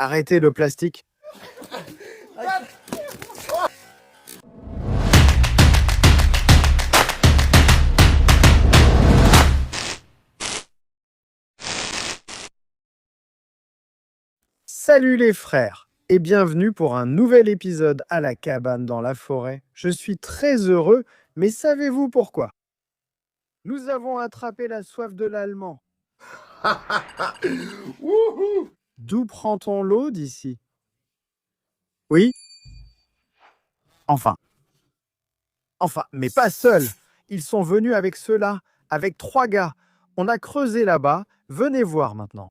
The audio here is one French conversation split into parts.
Arrêtez le plastique. Salut les frères et bienvenue pour un nouvel épisode à la cabane dans la forêt. Je suis très heureux, mais savez-vous pourquoi? Nous avons attrapé la soif de l'Allemand. D'où prend-on l'eau d'ici? Oui? Enfin, mais pas seul. Ils sont venus avec ceux-là, avec 3 gars. On a creusé là-bas. Venez voir maintenant.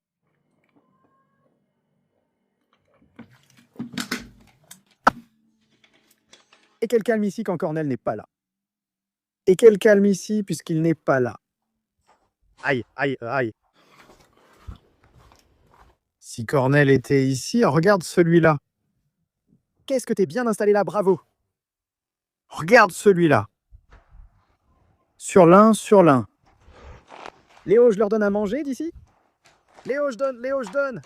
Et quel calme ici quand Cornel n'est pas là. Et quel calme ici puisqu'il n'est pas là. Aïe, aïe, aïe. Si Cornel était ici, regarde celui-là. Qu'est-ce que t'es bien installé là, bravo. Regarde celui-là. Sur l'un. Léo, je leur donne à manger d'ici? Léo, je donne.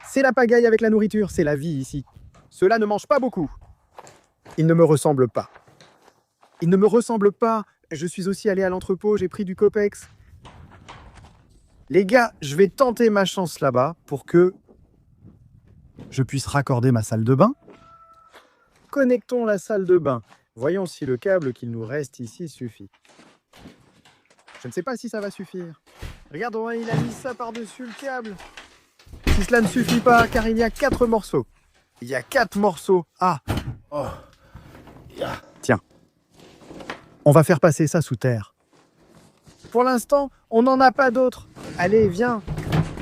C'est la pagaille avec la nourriture, c'est la vie ici. Ceux-là ne mangent pas beaucoup. Ils ne me ressemblent pas. Je suis aussi allé à l'entrepôt, j'ai pris du Copex. Les gars, je vais tenter ma chance là-bas pour que je puisse raccorder ma salle de bain. Connectons la salle de bain. Voyons si le câble qu'il nous reste ici suffit. Je ne sais pas si ça va suffire. Regarde, il a mis ça par-dessus le câble. Si cela ne suffit pas, car il y a 4 morceaux. Il y a 4 morceaux. Ah. Oh. Tiens. On va faire passer ça sous terre. Pour l'instant, on n'en a pas d'autres. Allez, viens.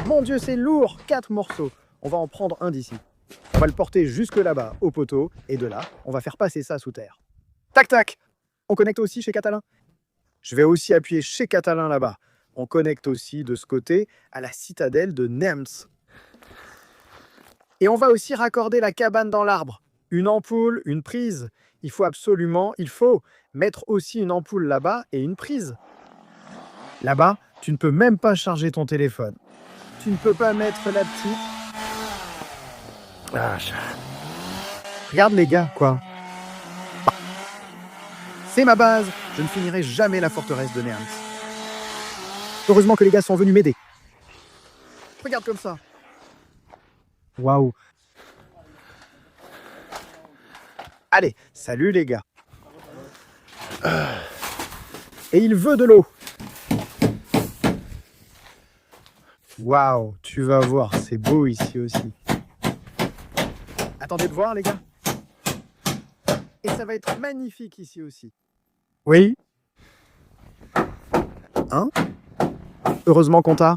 Mon Dieu, c'est lourd. 4 morceaux. On va en prendre un d'ici. On va le porter jusque là-bas, au poteau. Et de là, on va faire passer ça sous terre. Tac, tac. On connecte aussi chez Catalin. Je vais aussi appuyer chez Catalin là-bas. On connecte aussi de ce côté à la citadelle de Nems. Et on va aussi raccorder la cabane dans l'arbre. Une ampoule, une prise. Il faut mettre aussi une ampoule là-bas et une prise. Là-bas, tu ne peux même pas charger ton téléphone. Tu ne peux pas mettre la petite. Regarde les gars, quoi. C'est ma base. Je ne finirai jamais la forteresse de Nems. Heureusement que les gars sont venus m'aider. Regarde comme ça. Waouh. Allez, salut les gars. Et il veut de l'eau. Waouh, tu vas voir, c'est beau ici aussi. Attendez de voir les gars. Et ça va être magnifique ici aussi. Oui. Hein? Heureusement qu'on t'a.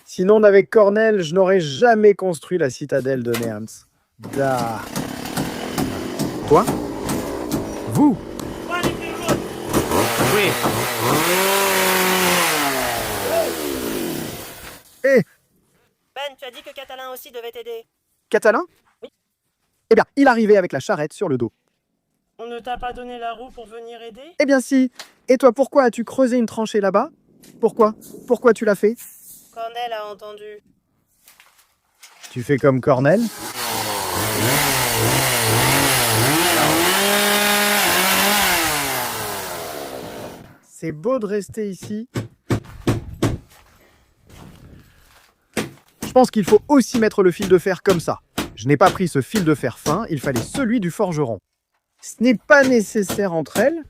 Sinon, avec Cornel, je n'aurais jamais construit la citadelle de Nems. Da. Toi? Vous? Oui. Eh, Ben, tu as dit que Catalin aussi devait t'aider. Catalin? Oui. Eh bien, il arrivait avec la charrette sur le dos. On ne t'a pas donné la roue pour venir aider? Eh bien si. Et toi, pourquoi as-tu creusé une tranchée là-bas? Pourquoi? Pourquoi tu l'as fait? Cornel a entendu. Tu fais comme Cornel? C'est beau de rester ici. Je pense qu'il faut aussi mettre le fil de fer comme ça. Je n'ai pas pris ce fil de fer fin, il fallait celui du forgeron. Ce n'est pas nécessaire entre elles.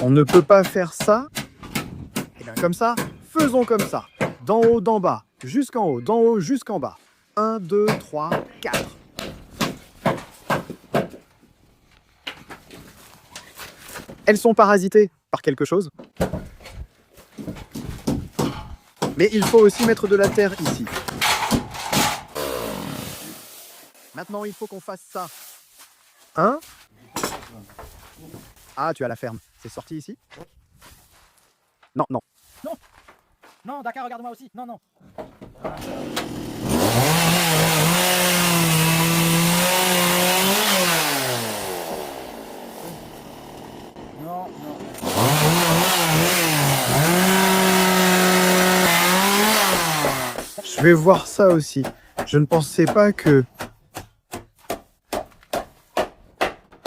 On ne peut pas faire ça. Et bien comme ça, faisons comme ça. D'en haut, d'en bas, jusqu'en haut, d'en haut, jusqu'en bas. 1, 2, 3, 4. Elles sont parasitées par quelque chose. Mais il faut aussi mettre de la terre ici. Maintenant, il faut qu'on fasse ça. Hein? Ah, tu as la ferme. C'est sorti ici? Non. Non, Dakar, regarde-moi aussi. Non. Non. Je vais voir ça aussi. Je ne pensais pas que...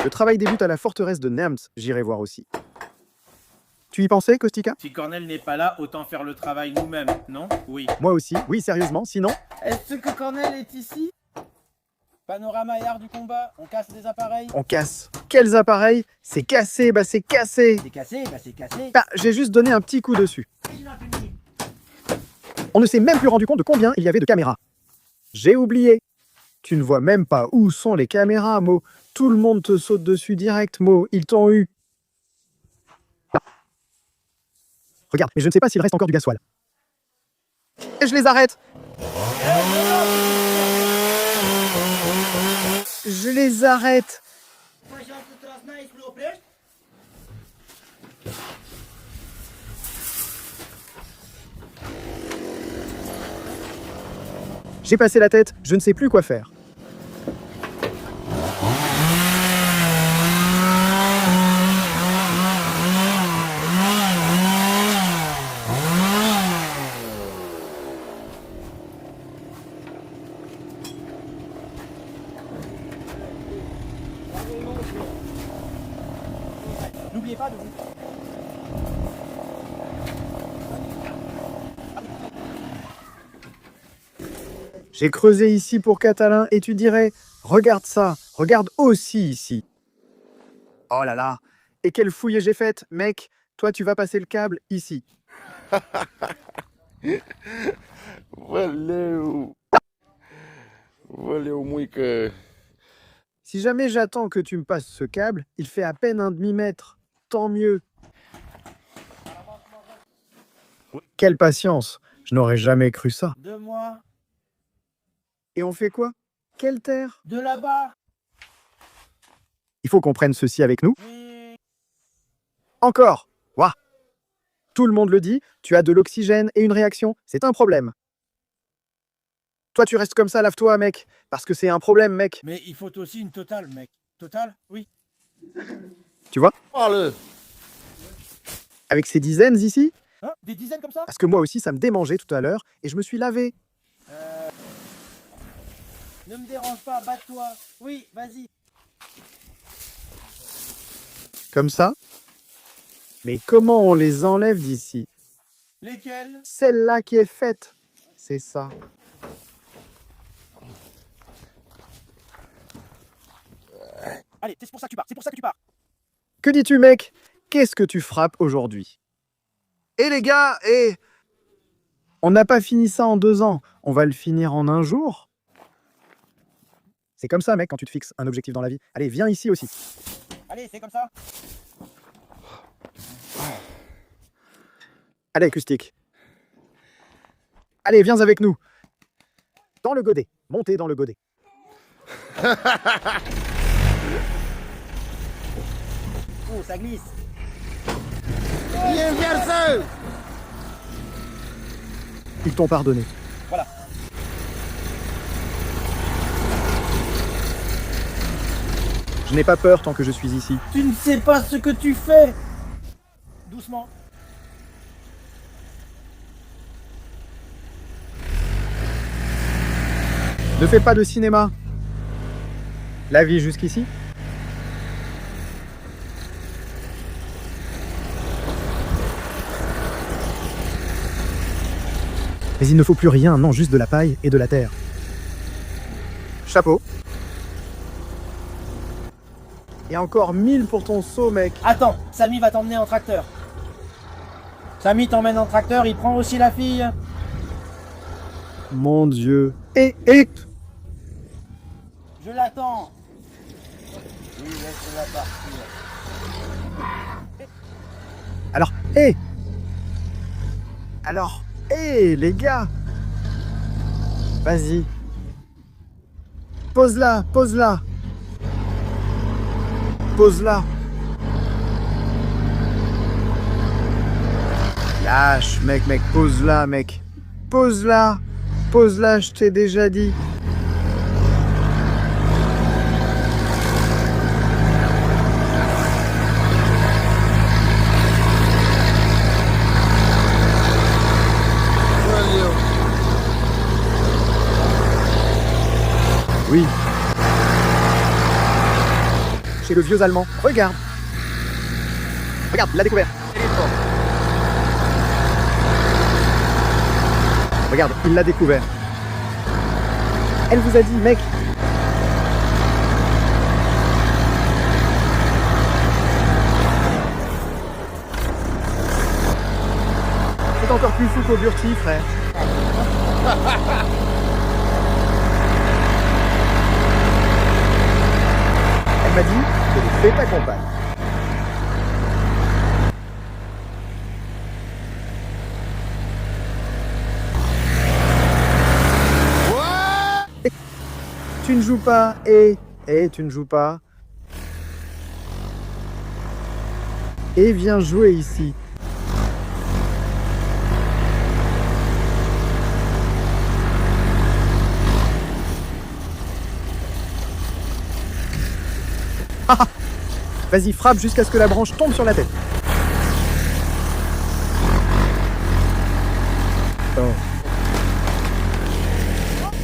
Le travail débute à la forteresse de Nerms. J'irai voir aussi. Tu y pensais, Kostika? Si Cornel n'est pas là, autant faire le travail nous-mêmes, non? Oui. Moi aussi. Oui, sérieusement, sinon... Est-ce que Cornel est ici? Panorama et art du combat, on casse des appareils. On casse. Quels appareils? C'est cassé, bah c'est cassé. C'est cassé, bah c'est cassé. Bah, j'ai juste donné un petit coup dessus. On ne s'est même plus rendu compte de combien il y avait de caméras. J'ai oublié. Tu ne vois même pas où sont les caméras, Mo. Tout le monde te saute dessus direct, Mo. Ils t'ont eu. Regarde, mais je ne sais pas s'il reste encore du gasoil. Et je les arrête. Je les arrête. J'ai passé la tête, je ne sais plus quoi faire. N'oubliez pas de vous... J'ai creusé ici pour Catalin et tu dirais, regarde ça, regarde aussi ici. Oh là là, et quelle fouille j'ai faite, mec, toi tu vas passer le câble ici. Valeu! Valeu muito que... Si jamais j'attends que tu me passes ce câble, il fait à peine un demi-mètre. Tant mieux. Quelle patience, je n'aurais jamais cru ça. De moi, Et on fait quoi? Quelle terre? de là-bas. Il faut qu'on prenne ceci avec nous. Oui. Encore. Ouah. Tout le monde le dit, tu as de l'oxygène et une réaction, c'est un problème. Toi tu restes comme ça, lave-toi mec, parce que c'est un problème mec. Mais il faut aussi une totale, mec. Totale? Oui. Tu vois? Fala! Avec ces dizaines ici. Hein? Des dizaines comme ça? Parce que moi aussi ça me démangeait tout à l'heure et je me suis lavé. Ne me dérange pas, batte-toi. Oui, vas-y. Comme ça. Mais comment on les enlève d'ici? Lesquels? Celle-là qui est faite. C'est ça. Allez, c'est pour ça que tu pars, c'est pour ça que tu pars. Que dis-tu mec? Qu'est-ce que tu frappes aujourd'hui? Eh les gars, on n'a pas fini ça en 2 ans. On va le finir en 1 jour. C'est comme ça mec quand tu te fixes un objectif dans la vie. Allez, viens ici aussi. Allez, c'est comme ça. Allez, acoustique. Allez, viens avec nous. Dans le godet. Montez dans le godet. Oh, ça glisse. Bien versé! Ils t'ont pardonné. Voilà. Je n'ai pas peur tant que je suis ici. Tu ne sais pas ce que tu fais. Doucement. Ne fais pas de cinéma. La vie jusqu'ici. Mais il ne faut plus rien, non, juste de la paille et de la terre. Chapeau. Et encore 1000 pour ton saut, mec. Attends, Samy va t'emmener en tracteur. Samy t'emmène en tracteur, il prend aussi la fille. Mon Dieu. Et Je l'attends. Oui, laisse-la partir. alors, alors, les gars. Vas-y. Pose-la, pose-la. Pose-la. Lâche, mec, pose-la, mec. Pose-la. Pose-la, je t'ai déjà dit. Valeu! Oui. Chez le vieux Allemand. Regarde. Regarde, il l'a découvert. Regarde, il l'a découvert. Elle vous a dit, mec. C'est encore plus fou qu'au Burti, frère. Elle m'a dit que les fées t'accompagnent. Tu ne joues pas, et tu ne joues pas. Et viens jouer ici. Vas-y, frappe jusqu'à ce que la branche tombe sur la tête. Oh.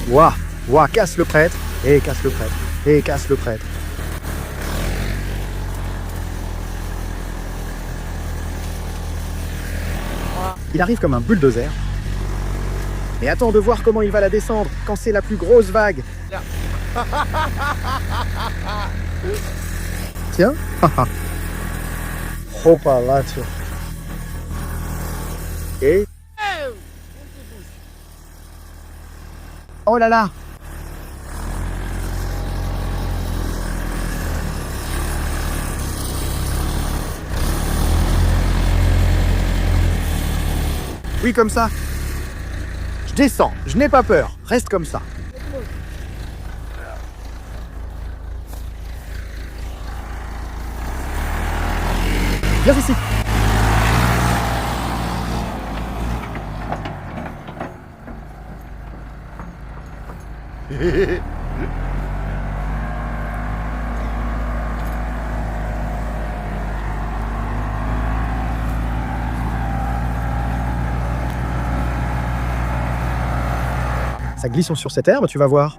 Ouah, ouah, casse le prêtre. Et casse le prêtre. Et casse le prêtre. Il arrive comme un bulldozer. Mais attends de voir comment il va la descendre quand c'est la plus grosse vague. Tiens. Opa là, tiens. Et... Oh là là. Oui, comme ça. Je descends, je n'ai pas peur. Reste comme ça. Viens ici. Ça glisse sur cette herbe, tu vas voir.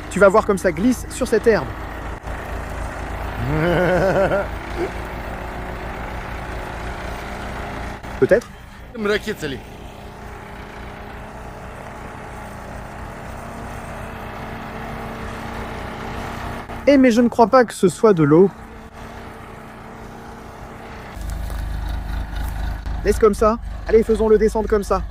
Tu vas voir comme ça glisse sur cette herbe. Peut-être. Eh mais je ne crois pas que ce soit de l'eau. Laisse comme ça. Allez, faisons-le descendre comme ça.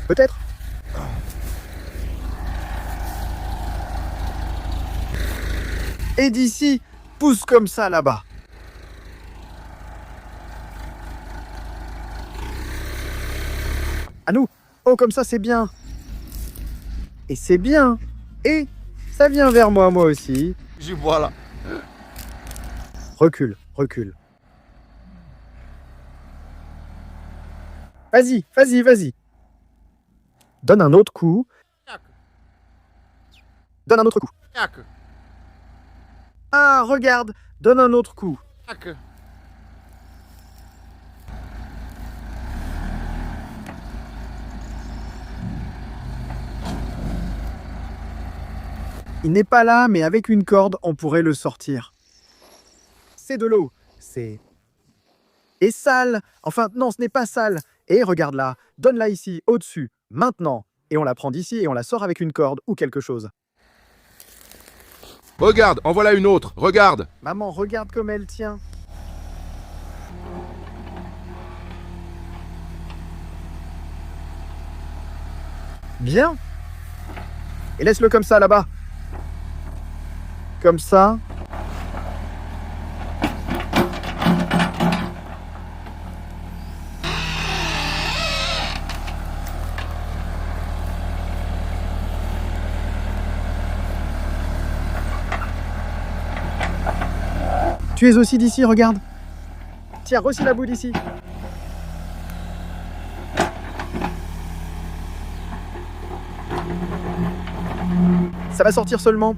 Peut-être. Et d'ici, pousse comme ça là-bas. À nous. Oh, comme ça, c'est bien. Et c'est bien. Et ça vient vers moi aussi. J'y vois là. Recule, recule. Vas-y, vas-y, vas-y. Donne un autre coup. Donne un autre coup. Ah, regarde. Donne un autre coup. Il n'est pas là, mais avec une corde, on pourrait le sortir. C'est de l'eau. C'est... Et sale. Enfin, non, ce n'est pas sale. Et regarde là. Donne-la ici, au-dessus, maintenant. Et on la prend d'ici et on la sort avec une corde ou quelque chose. Regarde, en voilà une autre. Regarde. Maman, regarde comme elle tient. Bien. Et laisse-le comme ça, là-bas. Comme ça. Tu es aussi d'ici, regarde. Tiens, re-scie la boue d'ici. Ça va sortir seulement.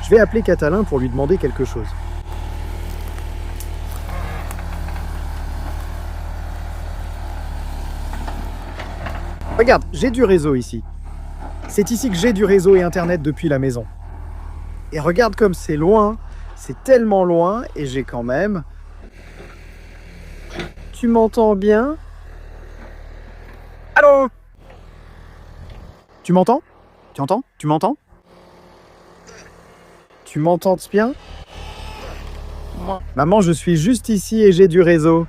Je vais appeler Catalin pour lui demander quelque chose. Regarde, j'ai du réseau ici. C'est ici que j'ai du réseau et internet depuis la maison. Et regarde comme c'est loin, c'est tellement loin, et j'ai quand même... Tu m'entends bien? Allô? Tu m'entends? Tu entends? Tu m'entends? Tu m'entends bien? Maman, je suis juste ici et j'ai du réseau.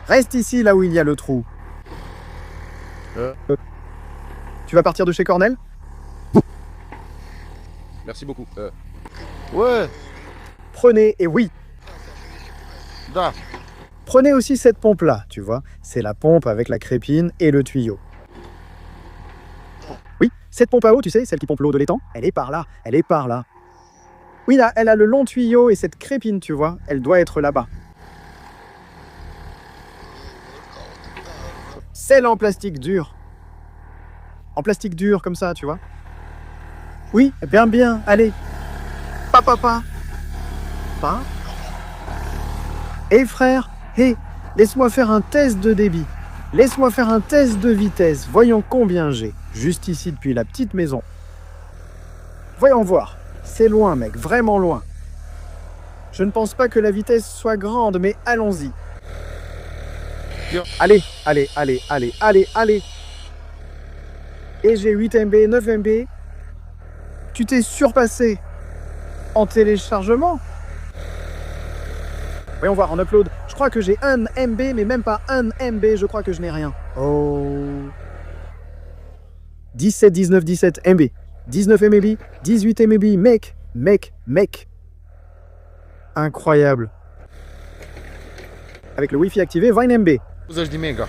Reste ici, là où il y a le trou. Tu vas partir de chez Cornell? Merci beaucoup. Ouais, Prenez, et oui, da. prenez aussi cette pompe-là, tu vois. C'est la pompe avec la crépine et le tuyau. Oui, cette pompe à eau, tu sais, celle qui pompe l'eau de l'étang, elle est par là, elle est par là. Oui, là, elle a le long tuyau et cette crépine, tu vois, elle doit être là-bas. Celle en plastique dur. En plastique dur, comme ça, tu vois. Oui, bien, bien, allez. Pas. Hé frère, hé, laisse-moi faire un test de débit. Laisse-moi faire un test de vitesse. Voyons combien j'ai. Juste ici depuis la petite maison. Voyons voir. C'est loin, mec, vraiment loin. Je ne pense pas que la vitesse soit grande, mais allons-y. Allez. Et j'ai 8 MB, 9 MB. Tu t'es surpassé en téléchargement. Voyons voir, en upload. Je crois que j'ai 1 MB, mais même pas 1 MB. Je crois que je n'ai rien. Oh. 17, 19, 17 MB. 19 MB, 18 MB. Mec. Incroyable. Avec le Wi-Fi activé, 20 MB. Usas de mega.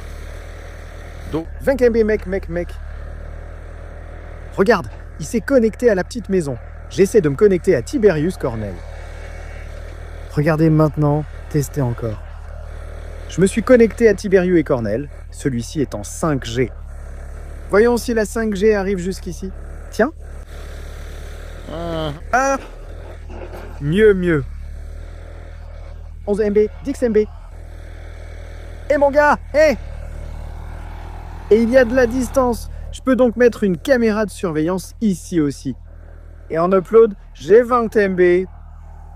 20 MB, mec. Regarde, il s'est connecté à la petite maison. J'essaie de me connecter à Tiberius Cornell. Regardez maintenant, testez encore. Je me suis connecté à Tiberius et Cornell. Celui-ci est en 5G. Voyons si la 5G arrive jusqu'ici. Tiens. Ah. Mieux. 11 MB, 10 MB. Eh mon gars, hé! Et il y a de la distance. Je peux donc mettre une caméra de surveillance ici aussi. Et en upload, j'ai 20 MB. Et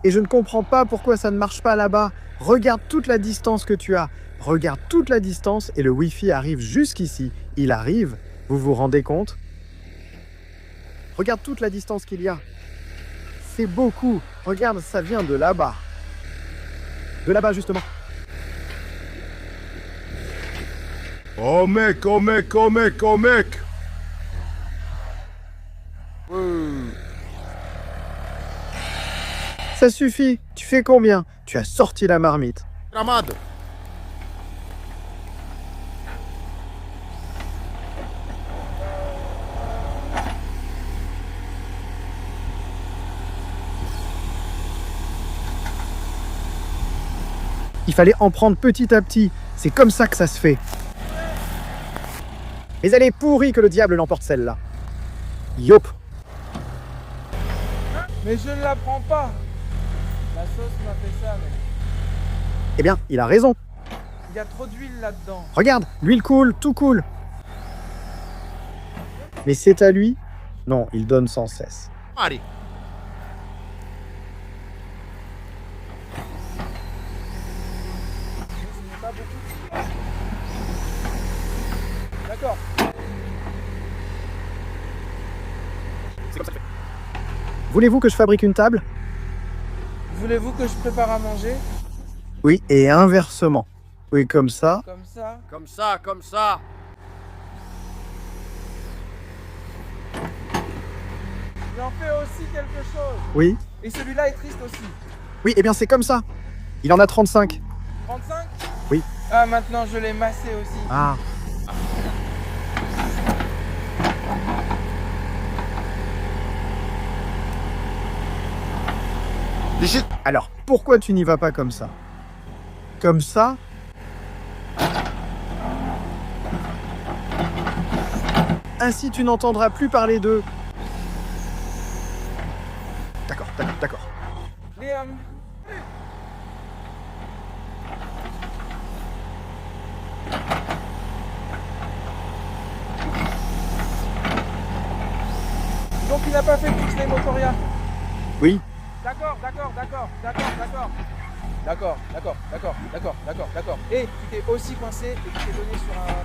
je ne comprends pas pourquoi ça ne marche pas là-bas. Regarde toute la distance que tu as. Regarde toute la distance et le Wi-Fi arrive jusqu'ici. Il arrive, vous vous rendez compte? Regarde toute la distance qu'il y a. C'est beaucoup. Regarde, ça vient de là-bas. De là-bas, justement. Oh mec. Ça suffit. Tu fais combien? Tu as sorti la marmite. Gramado. Il fallait en prendre petit à petit. C'est comme ça que ça se fait. Mais elle est pourrie que le diable l'emporte celle-là. Yop. Mais je ne la prends pas. La sauce m'a fait ça, mec. Eh bien, il a raison. Il y a trop d'huile là-dedans. Regarde, l'huile coule, tout coule. Mais c'est à lui? Non, il donne sans cesse. Mari. Ce n'est pas beaucoup. D'accord. Voulez-vous que je fabrique une table? Voulez-vous que je prépare à manger? Oui, et inversement. Oui, comme ça. Comme ça? Comme ça. J'en fais aussi quelque chose. Oui. Et celui-là est triste aussi. Oui, eh bien c'est comme ça. Il en a 35. 35? Oui. Ah, maintenant je l'ai massé aussi. Ah. Alors, pourquoi tu n'y vas pas comme ça? Comme ça? Ainsi tu n'entendras plus parler d'eux. Donc il n'a pas fait tous les Motoria. Oui. D'accord. Et tu t'es aussi coincé et tu t'es donné sur un...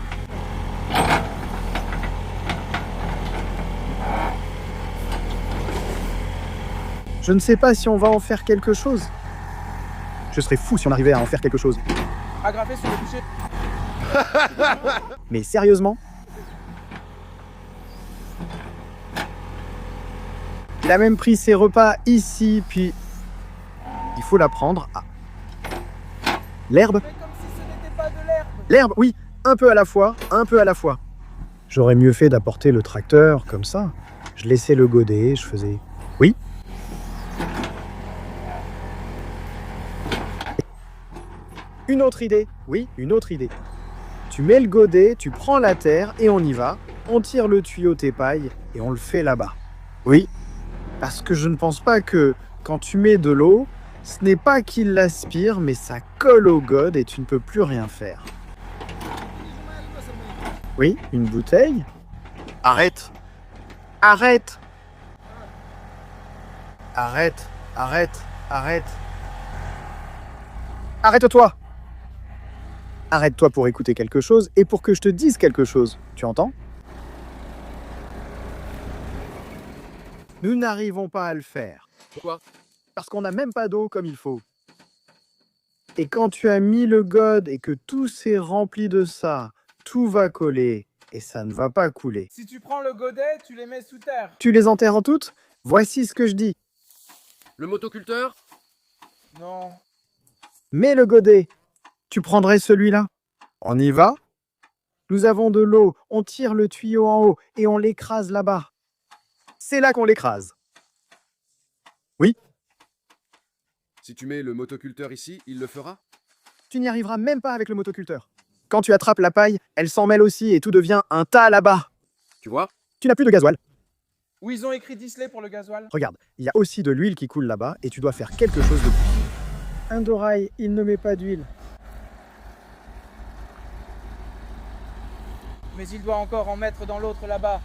Je ne sais pas si on va en faire quelque chose. Je serais fou si on arrivait à en faire quelque chose. agrafé sur le boucher. Mais sérieusement? Il a même pris ses repas ici, puis... Il faut la prendre. Ah. L'herbe? Mais comme si ce n'était pas de l'herbe. L'herbe, oui, un peu à la fois, un peu à la fois. J'aurais mieux fait d'apporter le tracteur, comme ça. Je laissais le godet, je faisais... Oui? Une autre idée. Oui, une autre idée. Tu mets le godet, tu prends la terre et on y va. On tire le tuyau tes pailles et on le fait là-bas. Oui, parce que je ne pense pas que quand tu mets de l'eau, ce n'est pas qu'il l'aspire, mais ça colle au god et tu ne peux plus rien faire. Oui, une bouteille. Arrête. Arrête. Arrête, arrête, arrête. Arrête-toi. Arrête-toi pour écouter quelque chose et pour que je te dise quelque chose. Tu entends? Nous n'arrivons pas à le faire. Pourquoi? Parce qu'on n'a même pas d'eau comme il faut. Et quand tu as mis le god et que tout s'est rempli de ça, tout va coller et ça ne va pas couler. Si tu prends le godet, tu les mets sous terre. Tu les enterres en toutes? Voici ce que je dis. Le motoculteur? Non. Mets le godet. Tu prendrais celui-là? On y va? Nous avons de l'eau, on tire le tuyau en haut et on l'écrase là-bas. C'est là qu'on l'écrase. Oui? Si tu mets le motoculteur ici, il le fera? Tu n'y arriveras même pas avec le motoculteur. Quand tu attrapes la paille, elle s'en mêle aussi et tout devient un tas là-bas. Tu vois? Tu n'as plus de gasoil. Où ils ont écrit Disley pour le gasoil. Regarde, il y a aussi de l'huile qui coule là-bas et tu dois faire quelque chose de plus. Un dorail, il ne met pas d'huile. Mais il doit encore en mettre dans l'autre là-bas.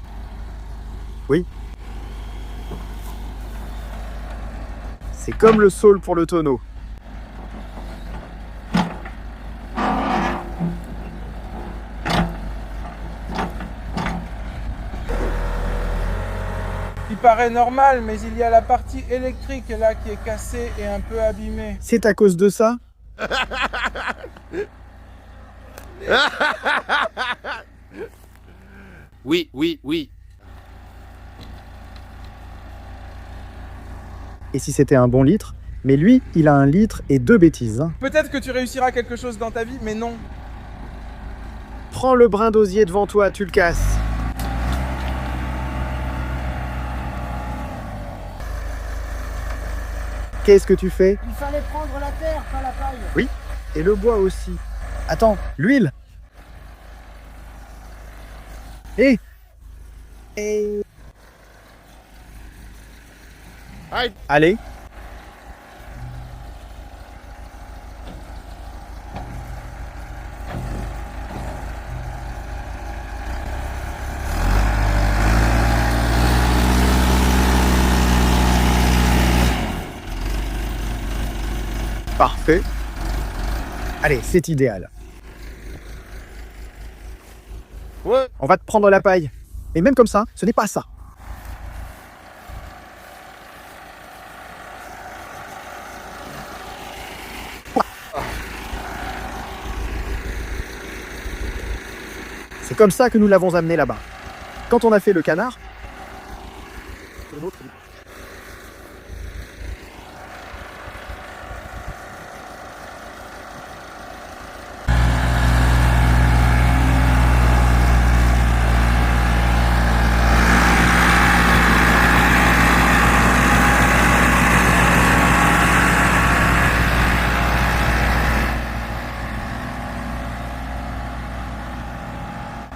Oui. C'est comme le saule pour le tonneau. Il paraît normal, mais il y a la partie électrique là qui est cassée et un peu abîmée. C'est à cause de ça? Oui, oui, oui. Et si c'était un bon litre? Mais lui, il a 1 litre et 2 bêtises. Hein. Peut-être que tu réussiras quelque chose dans ta vie, mais non. Prends le brin d'osier devant toi, tu le casses. Qu'est-ce que tu fais? Il fallait prendre la terre, pas la paille. Oui, et le bois aussi. Attends, l'huile? Et Aïe. allez. Parfait. Allez, c'est idéal. Ouais. On va te prendre la paille. Mais même comme ça, ce n'est pas ça. C'est comme ça que nous l'avons amené là-bas. Quand on a fait le canard,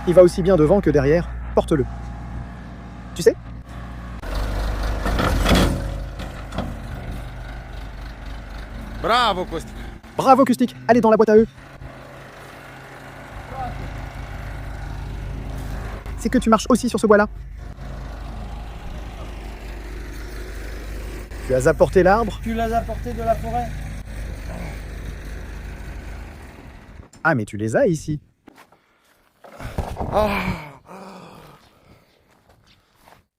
il va aussi bien devant que derrière. Porte-le. Tu sais? Bravo, Kostik. Bravo, Kustik. Allez dans la boîte à eux. C'est que tu marches aussi sur ce bois-là. Tu as apporté l'arbre? Tu l'as apporté de la forêt? Ah, mais tu les as ici.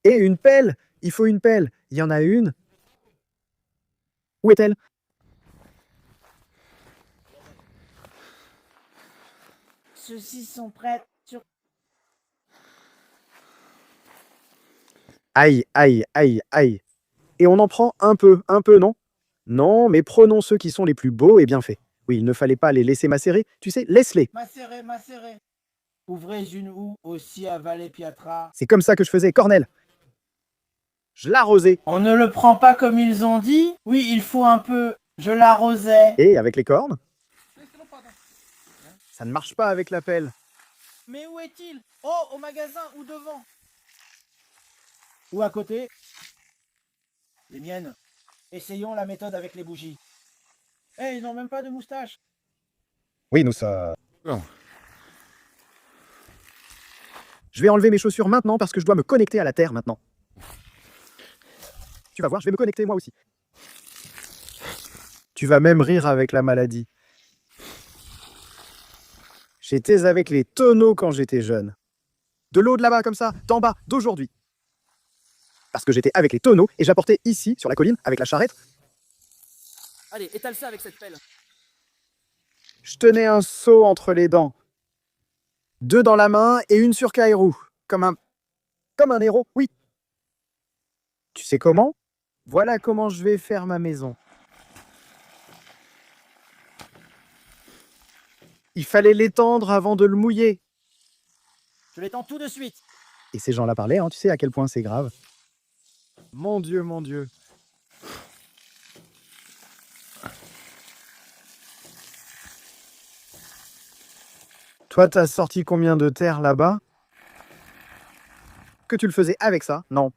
Et une pelle! Il faut une pelle. Il y en a une. Où est-elle? Ceux-ci sont prêts sur... Aïe, aïe, aïe, aïe. Et on en prend un peu, non? Non, mais prenons ceux qui sont les plus beaux et bien faits. Oui, il ne fallait pas les laisser macérer. Tu sais, laisse-les. Macéré, macéré. Ouvrez une houe aussi à Valle Piatra. C'est comme ça que je faisais, Cornel. Je l'arrosais. On ne le prend pas comme ils ont dit? Oui, il faut un peu. Je l'arrosais. Et avec les cornes? Ça ne marche pas avec la pelle. Mais où est-il? Oh, au magasin ou devant? Ou à côté? Les miennes. Essayons la méthode avec les bougies. Eh, ils n'ont même pas de moustache. Oui, nous ça... Non. Je vais enlever mes chaussures maintenant parce que je dois me connecter à la Terre maintenant. Tu vas voir, je vais me connecter moi aussi. Tu vas même rire avec la maladie. J'étais avec les tonneaux quand j'étais jeune. De l'eau de là-bas comme ça, d'en bas, d'aujourd'hui. Parce que j'étais avec les tonneaux et j'apportais ici, sur la colline, avec la charrette. Allez, étale ça avec cette pelle. Je tenais un seau entre les dents. 2 dans la main et une sur Kairou. Comme un héros, oui. Tu sais comment? Voilà comment je vais faire ma maison. Il fallait l'étendre avant de le mouiller. Je l'étends tout de suite. Et ces gens-là parlaient, hein, tu sais à quel point c'est grave. Mon Dieu, mon Dieu. Toi, t'as sorti combien de terre là-bas? Que tu le faisais avec ça? Non.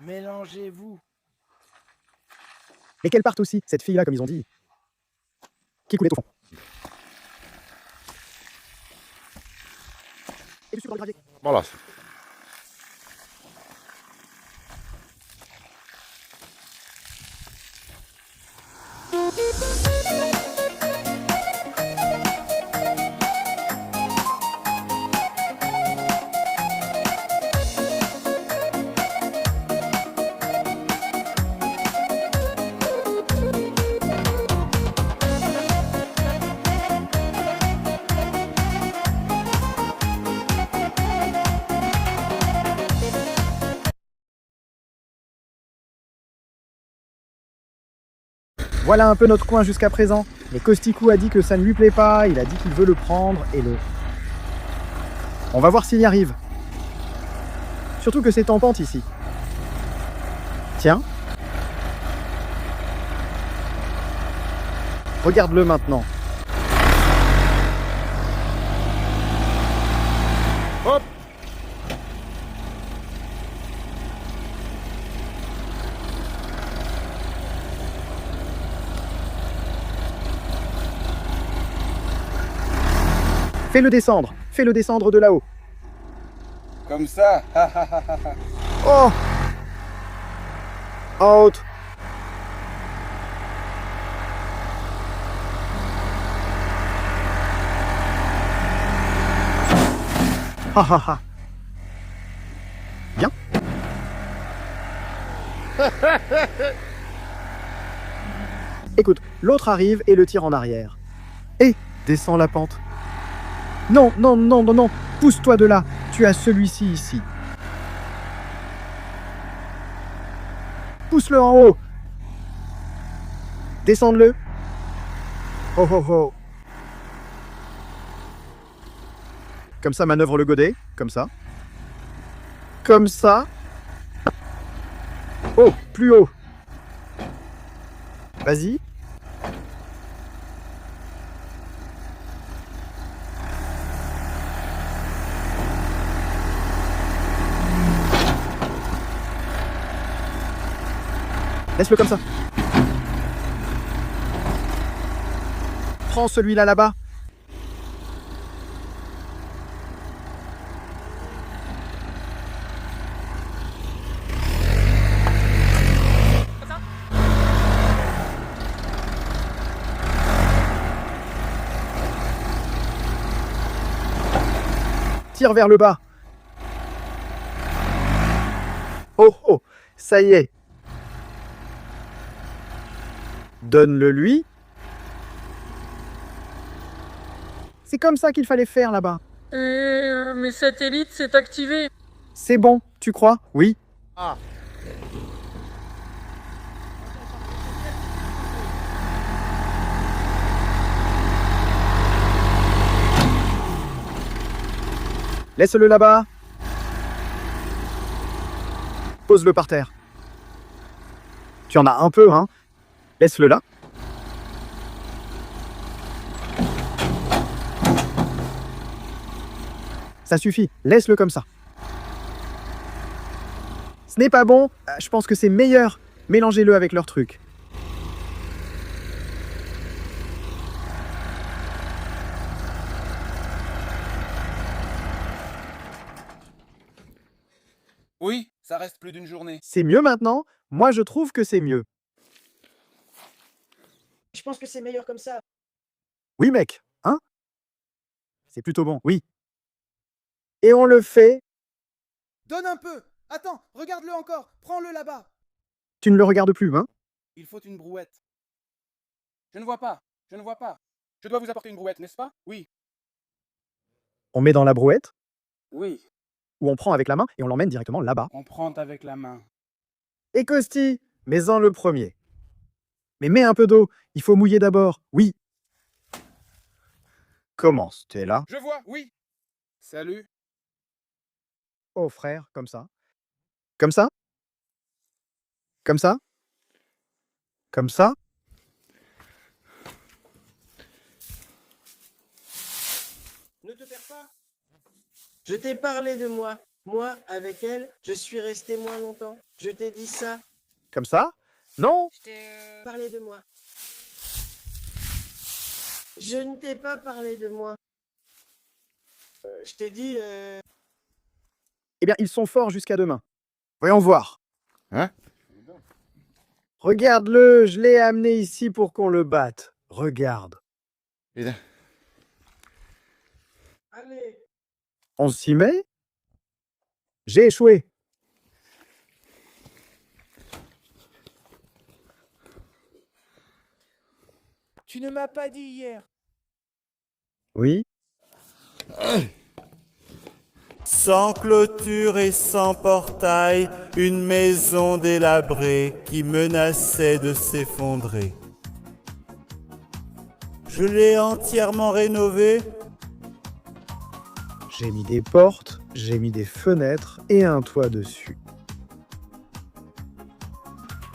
Mélangez-vous. Mais qu'elle parte aussi, cette fille-là, comme ils ont dit. Qui coulait au fond. Et du sucre dans le gravier. Voilà. Voilà un peu notre coin jusqu'à présent. Mais Kostikou a dit que ça ne lui plaît pas, il a dit qu'il veut le prendre et le... On va voir s'il y arrive. Surtout que c'est en pente ici. Tiens. Regarde-le maintenant. Hop. Fais-le descendre de là-haut. Comme ça. Oh! Out! Ha ha ha! Bien? Écoute, l'autre arrive et le tire en arrière. Et descend la pente. Non, non, non, non, non! Pousse-toi de là! Tu as celui-ci ici. Pousse-le en haut. Descends-le. Oh oh oh. Comme ça, manœuvre le godet. Comme ça. Comme ça. Oh, plus haut. Vas-y. Laisse-le comme ça. Prends celui-là là-bas. tire vers le bas. Oh oh, ça y est. Donne-le lui. C'est comme ça qu'il fallait faire là-bas. Mes satellites, c'est activé. C'est bon, tu crois? Oui. Ah. Laisse-le là-bas. Pose-le par terre. Tu en as un peu, hein? Laisse-le là. Ça suffit, laisse-le comme ça. Ce n'est pas bon, je pense que c'est meilleur. Mélangez-le avec leur truc. Oui, ça reste plus d'une journée. C'est mieux maintenant? Moi, je trouve que c'est mieux. Je pense que c'est meilleur comme ça. Oui, mec, hein? C'est plutôt bon, oui. Et on le fait. Donne un peu. Attends, regarde-le encore. Prends-le là-bas. Tu ne le regardes plus, hein? Il faut une brouette. Je ne vois pas. Je ne vois pas. Je dois vous apporter une brouette, n'est-ce pas? Oui. On met dans la brouette, Oui. ou on prend avec la main et on l'emmène directement là-bas. On prend avec la main. Et Costi, mets-en le premier. Mais mets un peu d'eau, il faut mouiller d'abord, oui. Commence, t'es là. Je vois, oui. Salut. Oh frère, comme ça. Comme ça? Comme ça? Comme ça? Ne te perds pas. Je t'ai parlé de moi. Moi, avec elle, je suis resté moins longtemps. Je t'ai dit ça. Comme ça? Non? Parlé de moi. Je ne t'ai pas parlé de moi. Je t'ai dit... Eh bien, ils sont forts jusqu'à demain. Voyons voir. Hein? Regarde-le, je l'ai amené ici pour qu'on le batte. Regarde. Putain. Allez. On s'y met? J'ai échoué. Tu ne m'as pas dit hier. Oui? Sans clôture et sans portail, une maison délabrée qui menaçait de s'effondrer. Je l'ai entièrement rénovée. J'ai mis des portes, j'ai mis des fenêtres et un toit dessus.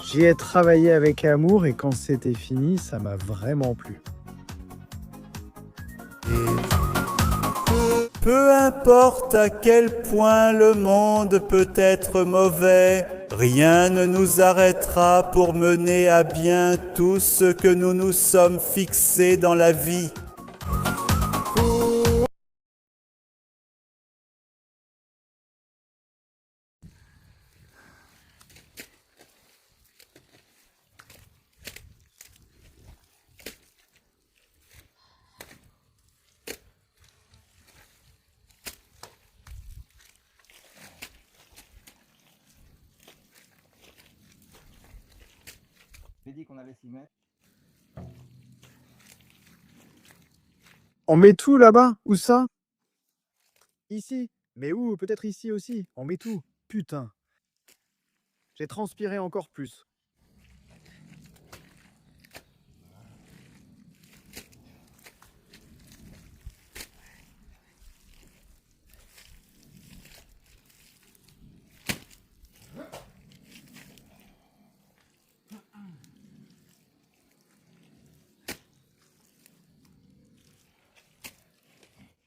J'y ai travaillé avec amour et quand c'était fini, ça m'a vraiment plu. Peu importe à quel point le monde peut être mauvais, rien ne nous arrêtera pour mener à bien tout ce que nous nous sommes fixés dans la vie. J'ai dit qu'on allait s'y mettre. On met tout là-bas? Où ça? Ici. Mais où? Peut-être ici aussi. On met tout. Putain. J'ai transpiré encore plus.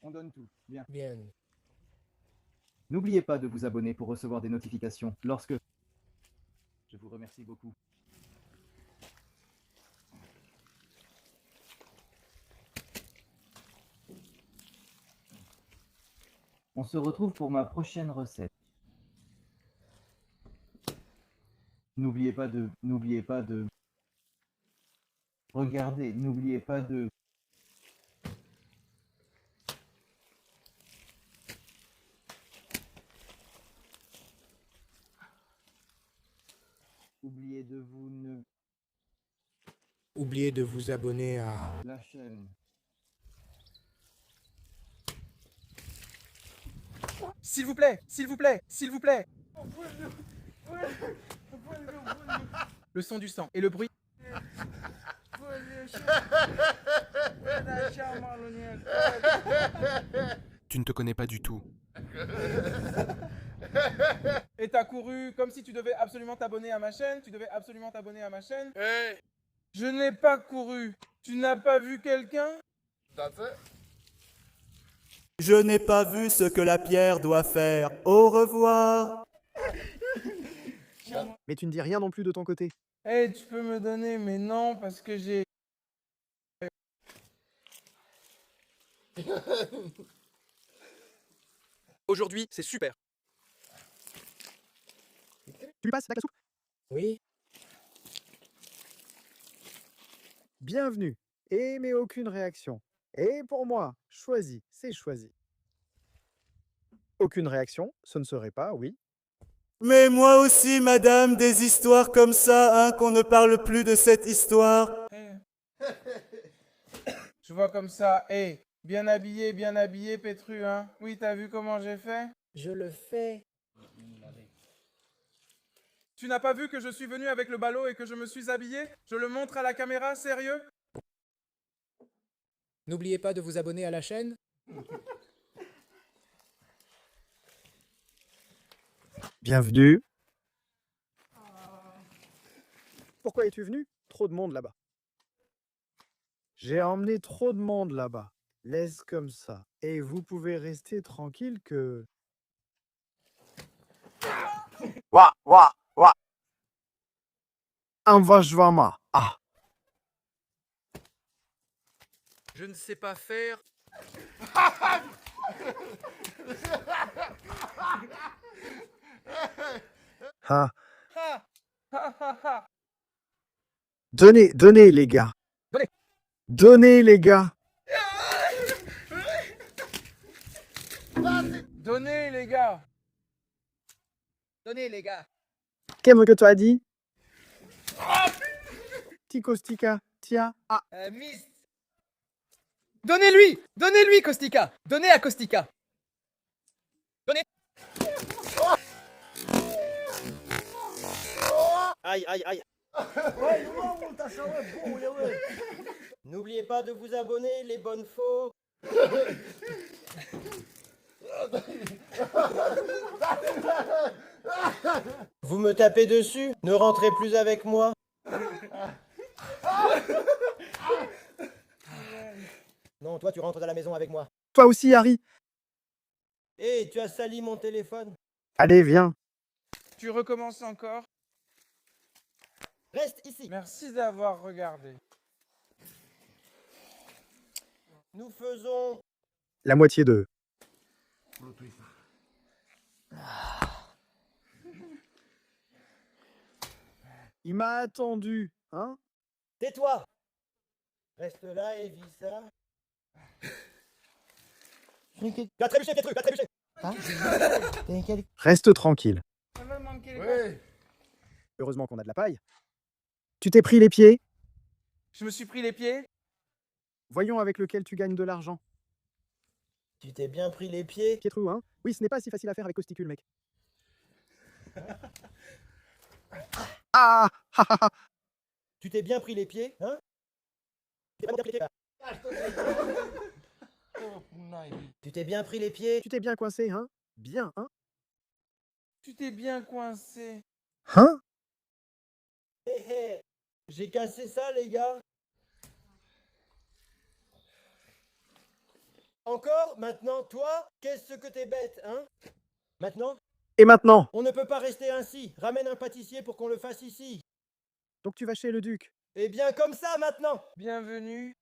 On donne tout. Bien. Bien. N'oubliez pas de vous abonner pour recevoir des notifications lorsque... Je vous remercie beaucoup. On se retrouve pour ma prochaine recette. N'oubliez pas de... Regardez, n'oubliez pas de... Oubliez de vous Oubliez de vous abonner à... la chaîne. S'il vous plaît, s'il vous plaît, s'il vous plaît. Le son du sang et le bruit. Tu ne te connais pas du tout. Et t'as couru comme si tu devais absolument t'abonner à ma chaîne. Tu devais absolument t'abonner à ma chaîne. Je n'ai pas couru. Tu n'as pas vu quelqu'un? Je n'ai pas vu ce que la pierre doit faire. Au revoir. Mais tu ne dis rien non plus de ton côté. Eh, tu peux me donner, mais non, parce que j'ai... Aujourd'hui, c'est super. Tu lui passes la soupe? Oui. Bienvenue. Mais aucune réaction. Et pour moi, choisi, c'est choisi. Aucune réaction, ce ne serait pas, oui. Mais moi aussi, madame, des histoires comme ça, hein, qu'on ne parle plus de cette histoire. Je vois comme ça. Eh, bien habillé, Pétru, hein. Oui, t'as vu comment j'ai fait? Je le fais. Tu n'as pas vu que je suis venu avec le ballot et que je me suis habillé? Je le montre à la caméra, sérieux? N'oubliez pas de vous abonner à la chaîne. Bienvenue. Pourquoi es-tu venu? Trop de monde là-bas. J'ai emmené trop de monde là-bas. Laisse comme ça. Et vous pouvez rester tranquille que... Wa, wa, wa. Un vachement. Ah. Je ne sais pas faire. Ah. Ha! Ha ha ha! Donnez les gars. Donnez les gars. Donnez, les gars! Donnez, les gars. Qu'est-ce que tu as dit? Tico Stika, tiens. Ah. Miss. Donnez-lui, Kostika. Donnez à Kostika. Donnez. Aïe, aïe, aïe. N'oubliez pas de vous abonner, les bonnes faux. Vous me tapez dessus? Ne rentrez plus avec moi. Non, toi tu rentres dans la maison avec moi. Toi aussi, Harry. Hé, tu as sali mon téléphone. Allez, viens. Tu recommences encore? Reste ici. Merci d'avoir regardé. Nous faisons... La moitié de... Il m'a attendu, hein? Tais-toi. Reste là et vis ça. Tu as trébuché, Pietru, tu as trébuché. Hein? Reste tranquille. Ça va manquer les gars. Heureusement qu'on a de la paille. Tu t'es pris les pieds? Je me suis pris les pieds. Voyons avec lequel tu gagnes de l'argent. Tu t'es bien pris les pieds. Pietru, hein? Oui, ce n'est pas si facile à faire avec Costicule, mec. Ah! Tu t'es bien pris les pieds, hein? Tu t'es bien pris les pieds. Tu t'es bien coincé, hein? Bien, hein? Tu t'es bien coincé. Hein? Hé hé, j'ai cassé ça, les gars. Encore? Maintenant, toi, qu'est-ce que t'es bête, hein? Maintenant? Et maintenant? On ne peut pas rester ainsi. Ramène un pâtissier pour qu'on le fasse ici. Donc tu vas chez le duc. Eh bien, comme ça, maintenant. Bienvenue.